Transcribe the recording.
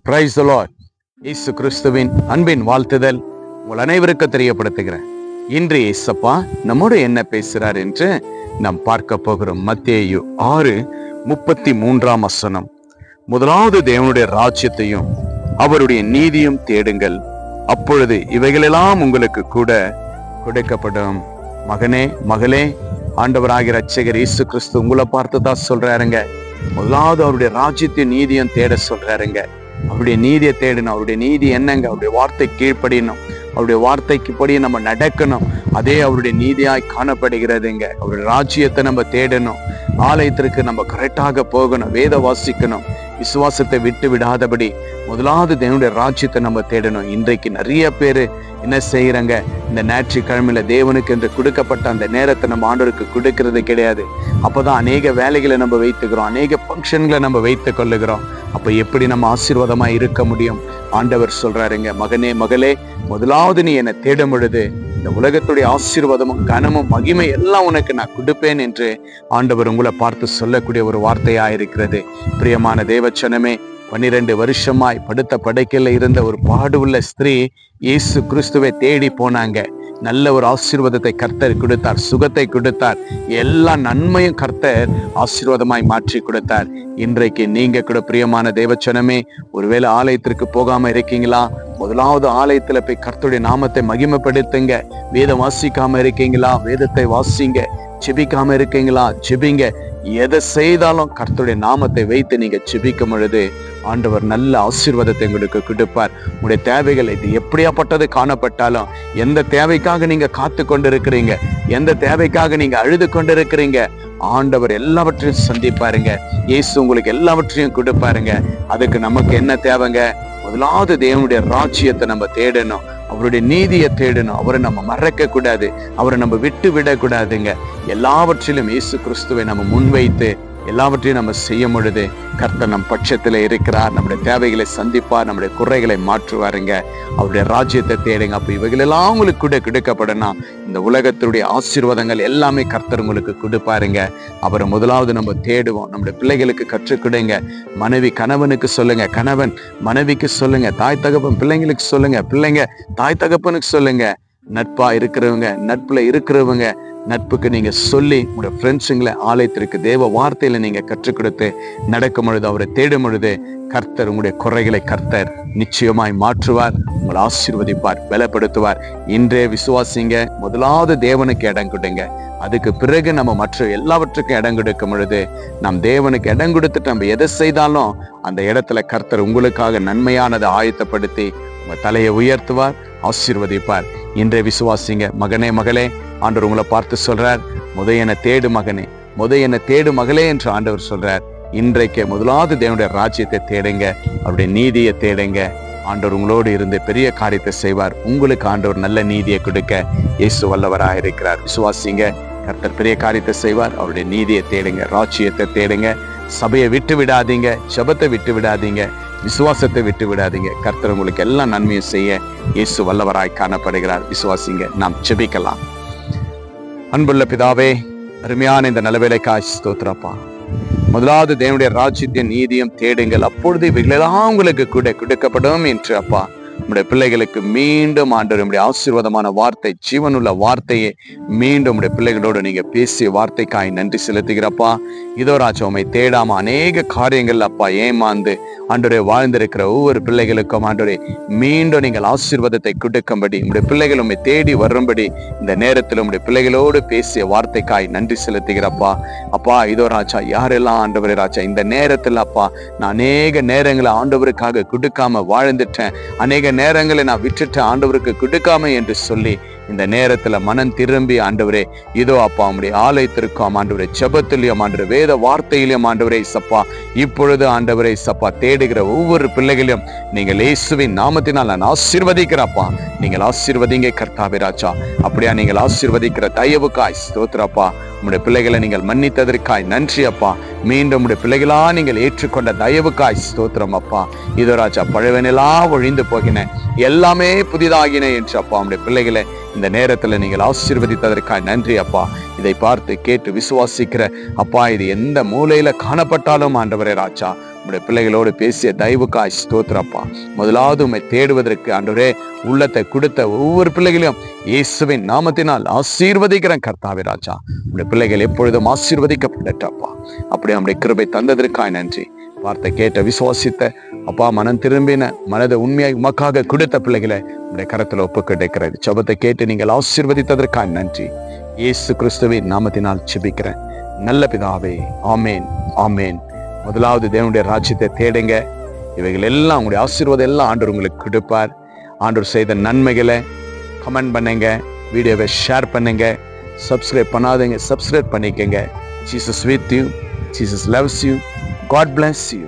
Praise the Lord. இயேசு கிறிஸ்துவின் அன்பின் வாழ்த்துதல் உங்கள் அனைவருக்கு தெரியப்படுத்துகிறேன். இன்று இயேசப்பா நம்மோடு என்ன பேசுறார் என்று நாம் பார்க்க போகிறோம். மத்தேயு 6:33 முதலாவது தேவனுடைய ராஜ்யத்தையும் அவருடைய நீதியும் தேடுங்கள், அப்பொழுது இவைகளெல்லாம் உங்களுக்கு கூட கொடுக்கப்படும். மகனே மகளே, ஆண்டவராகிய இரட்சகர் இயேசு கிறிஸ்து உங்களை பார்த்து தான் சொல்றாருங்க. முதலாவது அவருடைய ராஜ்யத்தையும் நீதியும் தேட சொல்றாருங்க. அவருடைய நீதியை தேடணும். அவருடைய நீதி என்னங்க? அவருடைய வார்த்தை கீழ்ப்படியணும். அவருடைய வார்த்தைக்கு படி நம்ம நடக்கணும். அதே அவருடைய நீதியாய் காணப்படுகிறதுங்க. அவருடைய ராஜ்யத்தை நம்ம தேடணும். ஆலயத்திற்கு நம்ம கரெக்டாக போகணும், வேத வாசிக்கணும், விசுவாசத்தை விட்டு விடாதபடி முதலாவது தேவனுடைய ராஜ்யத்தை நம்ம தேடணும். இன்றைக்கு நிறைய பேர் என்ன செய்யறாங்க? இந்த ஞாயிற்றுக்கிழமையில தேவனுக்கு என்று கொடுக்கப்பட்ட அந்த நேரத்தை நம்ம ஆண்டவருக்கு கொடுக்கறது கிடையாது. அப்பதான் அநேக வேலைகளை நம்ம வைத்துக்கிறோம், அநேக ஃபங்க்ஷன்களை நம்ம வைத்துக் கொள்ளுகிறோம். அப்ப எப்படி நம்ம ஆசீர்வாதமா இருக்க முடியும்? ஆண்டவர் சொல்றாருங்க, மகனே மகளே, முதலாவது நீ என்னை தேடும் பொழுது இந்த உலகத்துடைய ஆசீர்வாதமும் கனமும் மகிமை எல்லாம் உனக்கு நான் கொடுப்பேன் என்று ஆண்டவர் உங்களை பார்த்து சொல்லக்கூடிய ஒரு வார்த்தையா இருக்கிறது. பிரியமான தேவச்சனமே, 12 வருஷமாய் படுத்த படுக்கையில இருந்த ஒரு பாடுள்ள ஸ்திரீ இயேசு கிறிஸ்துவை தேடி போனாங்க. நல்ல ஒரு ஆசீர்வாதத்தை கர்த்தர் கொடுத்தார், சுகத்தை கொடுத்தார், எல்லா நன்மையும் கர்த்தர் ஆசீர்வாதமாய் மாற்றி கொடுத்தார். இன்றைக்கு நீங்க கூட பிரியமான தேவச்சனமே, ஒருவேளை ஆலயத்திற்கு போகாம இருக்கீங்களா? முதலாவது ஆலயத்துல போய் கர்த்தருடைய நாமத்தை மகிமைப்படுத்துங்க. வேதம் வாசிக்காம இருக்கீங்களா? வேதத்தை வாசிங்க. ஜெபிக்காம இருக்கீங்களா? ஜெபிங்க. எதை செய்தாலும் கர்த்தருடைய நாமத்தை வைத்து நீங்க ஜெபிக்கும் பொழுது ஆண்டவர் நல்ல ஆசீர்வாதத்தை உங்களுக்கு கொடுப்பார். உங்களுடைய தேவைகள் இது எப்படியாப்பட்டது காணப்பட்டாலும், எந்த தேவைக்காக நீங்க காத்து கொண்டு இருக்கிறீங்க, எந்த தேவைக்காக நீங்க அழுது கொண்டு இருக்கிறீங்க, ஆண்டவர் எல்லாவற்றையும் சந்திப்பாருங்க. இயேசு உங்களுக்கு எல்லாவற்றையும் கொடுப்பாருங்க. அதுக்கு நமக்கு என்ன தேவைங்க? முதலாவது தேவனுடைய ராஜ்யத்தை நம்ம தேடணும், அவருடைய நீதியை தேடணும். அவரை நம்ம மறக்க கூடாது, அவரை நம்ம விட்டு விடக்கூடாதுங்க. எல்லாவற்றிலும் இயேசு கிறிஸ்துவை நம்ம முன்வைத்து எல்லாவற்றையும் நம்ம செய்யும் பொழுது கர்த்தர் நம் பட்சத்துல இருக்கிறார். நம்முடைய தேவைகளை சந்திப்பார், நம்முடைய குறைகளை மாற்றுவாருங்க. அவருடைய ராஜ்யத்தை தேடுங்க. அப்ப இவைகளெல்லாம் உங்களுக்கு கூட கிடைக்கப்படணும். இந்த உலகத்துடைய ஆசீர்வாதங்கள் எல்லாமே கர்த்தர் உங்களுக்கு கொடுப்பாருங்க. அவரை முதலாவது நம்ம தேடுவோம். நம்முடைய பிள்ளைகளுக்கு கற்றுக் கொடுங்க. மனைவி கணவனுக்கு சொல்லுங்க, கணவன் மனைவிக்கு சொல்லுங்க, தாய் தகப்பன் பிள்ளைங்களுக்கு சொல்லுங்க, பிள்ளைங்க தாய் தகப்பனுக்கு சொல்லுங்க. நட்பா இருக்கிறவங்க, நட்புல இருக்கிறவங்க நட்புக்கு நீங்க சொல்லி உங்களுடைய ஃப்ரெண்ட்ஸுங்களை ஆலயத்திற்கு தேவ வார்த்தையில நீங்க கற்றுக் கொடுத்து நடக்கும் பொழுது, அவரை தேடும் பொழுது கர்த்தர் உங்களுடைய குறைகளை கர்த்தர் நிச்சயமாய் மாற்றுவார், உங்களை ஆசீர்வதிப்பார், பலப்படுத்துவார். இன்றே விசுவாசிங்க. முதலாவது தேவனுக்கு இடம் கொடுங்க. அதுக்கு பிறகு நம்ம மற்ற எல்லாவற்றுக்கும் இடம் கொடுக்கும் பொழுது, நம் தேவனுக்கு இடம் கொடுத்துட்டு நம்ம எதை செய்தாலும் அந்த இடத்துல கர்த்தர் உங்களுக்காக நன்மையானதை ஆயத்தப்படுத்தி உங்க தலையை உயர்த்துவார், ஆசீர்வதிப்பார். இன்றே விசுவாசிங்க. மகனே மகளே, ஆண்டவர் உங்களை பார்த்து சொல்றார், என்னை தேடு மகனே, என்னை தேடு மகளே என்று ஆண்டவர் சொல்றார். இன்றைக்கு முதலாவது தேவனுடைய ராஜ்யத்தை தேடுங்க, அவருடைய நீதியை தேடுங்க. ஆண்டவர் உங்களோடு இருந்து பெரிய காரியத்தை செய்வார். உங்களுக்கு ஆண்டவர் நல்ல நீதியை கொடுக்க இயேசு வல்லவராக இருக்கிறார். விசுவாசிங்க. கர்த்தர் பெரிய காரியத்தை செய்வார். அவருடைய நீதியை தேடுங்க, ராஜ்யத்தை தேடுங்க. சபையை விட்டு விடாதீங்க, ஜெபத்தை விட்டு விடாதீங்க, விசுவாசத்தை விட்டு விடாதீங்க. கர்த்தர் உங்களுக்கு எல்லா நன்மையும் செய்ய இயேசு வல்லவராய் காணப்படுகிறார். விசுவாசிங்க. நாம் ஜெபிக்கலாம். அன்புள்ள பிதாவே, அருமையான இந்த நலவேலைக்காய் ஸ்தோத்திரப்பா. முதலாவது தேவனுடைய ராஜ்யத்தின் நீதியும் தேடுங்கள், அப்பொழுது இவைகளெல்லாம் உங்களுக்கு கூட கொடுக்கப்படும் என்று அப்பா நம்முடைய பிள்ளைகளுக்கு மீண்டும் ஆண்டவர் நம்முடைய ஆசீர்வாதமான வார்த்தை, ஜீவனுள்ள வார்த்தையை மீண்டும் நம்முடைய பிள்ளைகளோடு நீங்க பேசிய வார்த்தைக்காய் நன்றி செலுத்துகிறப்பா. இதோ ராஜா, உம்மை தேடாம அநேக காரியங்கள் அப்பா ஏமாந்து ஆண்டவரே வாழ்ந்திருக்கிற ஒவ்வொரு பிள்ளைகளுக்கும் ஆண்டவரே மீண்டும் நீங்கள் ஆசீர்வாதத்தை கொடுக்கும்படி, உங்களுடைய பிள்ளைகள் உம்மை தேடி வரும்படி இந்த நேரத்தில் உங்களுடைய பிள்ளைகளோடு பேசிய வார்த்தைக்காய் நன்றி செலுத்துகிறப்பா. அப்பா இதோ ராஜா, யாரெல்லாம் ஆண்டவரே ராஜா இந்த நேரத்தில் அப்பா நான் அநேக நேரங்களை ஆண்டவருக்காக கொடுக்காம வாழ்ந்துட்டேன், அநேக நேரங்களை நான் விட்டுட்டேன் ஆண்டவருக்கு கொடுக்காம என்று சொல்லி இந்த நேரத்துல மனம் திரும்பி ஆண்டவரே இதோ அப்பா உம்முடைய ஆலயத்திற்கும் ஆண்டவரே ஜெபத்திலையும் ஆண்டவரே வேத வார்த்தையிலையும் ஆண்டவரே சப்பா இப்பொழுது ஆண்டவரே சப்பா தேடுகிற ஒவ்வொரு பிள்ளைகளையும் நீங்கள் இயேசுவின் நாமத்தினால் நான் ஆசீர்வதிக்கிறப்பா. நீங்கள் ஆசீர்வதிங்க கர்த்தாவே ராஜா. அப்படியா நீங்கள் ஆசீர்வதிக்கிற தயவுக்காய் ஸ்தோத்திரப்பா. உம்முடைய பிள்ளைகளை நீங்கள் மன்னித்ததற்காய் நன்றி அப்பா. மீண்டும் உம்முடைய பிள்ளைகளா நீங்கள் ஏற்றுக்கொண்ட தயவுக்காய் ஸ்தோத்திரம் அப்பா. இதோ ராஜா, பழையவனெல்லாம் ஒழிந்து போகின, எல்லாமே புதிதாகின என்று அப்பா உம்முடைய பிள்ளைகளை இந்த நேரத்துல நீங்கள் ஆசீர்வதித்ததற்காக நன்றி அப்பா. இதை பார்த்து கேட்டு விசுவாசிக்கிற அப்பா, இது எந்த மூலையில காணப்பட்டாலும் ஆண்டவரே ராஜா, உங்களுடைய பிள்ளைகளோடு பேசிய தயவுக்காய் ஸ்தோத்திரப்பா. முதலாவது உம்மை தேடுவதற்கு ஆண்டவரே உள்ளத்தை கொடுத்த ஒவ்வொரு பிள்ளைகளையும் இயேசுவின் நாமத்தினால் ஆசீர்வதிக்கிறேன் கர்த்தாவே ராஜா. உங்களுடைய பிள்ளைகள் எப்பொழுதும் ஆசீர்வதிக்கப்படட்டப்பா. அப்படி நம்முடைய கிருபை தந்ததற்காய் நன்றி. வார்த்தை கேட்ட விசுவாசித்த அப்பா, மனம் திரும்பின மனதை உண்மையாய் உமக்காக கொடுத்த பிள்ளைகளை உடைய கரத்துல ஒப்பு கிடைக்கிறது. ஜெபத்தை கேட்டு நீங்கள் ஆசீர்வதித்ததற்காக நன்றி. இயேசு கிறிஸ்துவின் நாமத்தினால் ஜெபிக்கிறேன் நல்ல பிதாவே, ஆமேன் ஆமேன். முதலாவது தேவனுடைய ராஜ்யத்தை தேடுங்க. இவைகள் எல்லாம் உங்களுடைய ஆசீர்வாதம் எல்லாம் ஆண்டவர் உங்களுக்கு கொடுப்பார். ஆண்டவர் செய்த நன்மைகளை கமெண்ட் பண்ணுங்க, வீடியோவை ஷேர் பண்ணுங்க, சப்ஸ்கிரைப் பண்ணாதீங்க சப்ஸ்கிரைப் பண்ணிக்கங்க. Jesus with you, Jesus loves you. God bless you.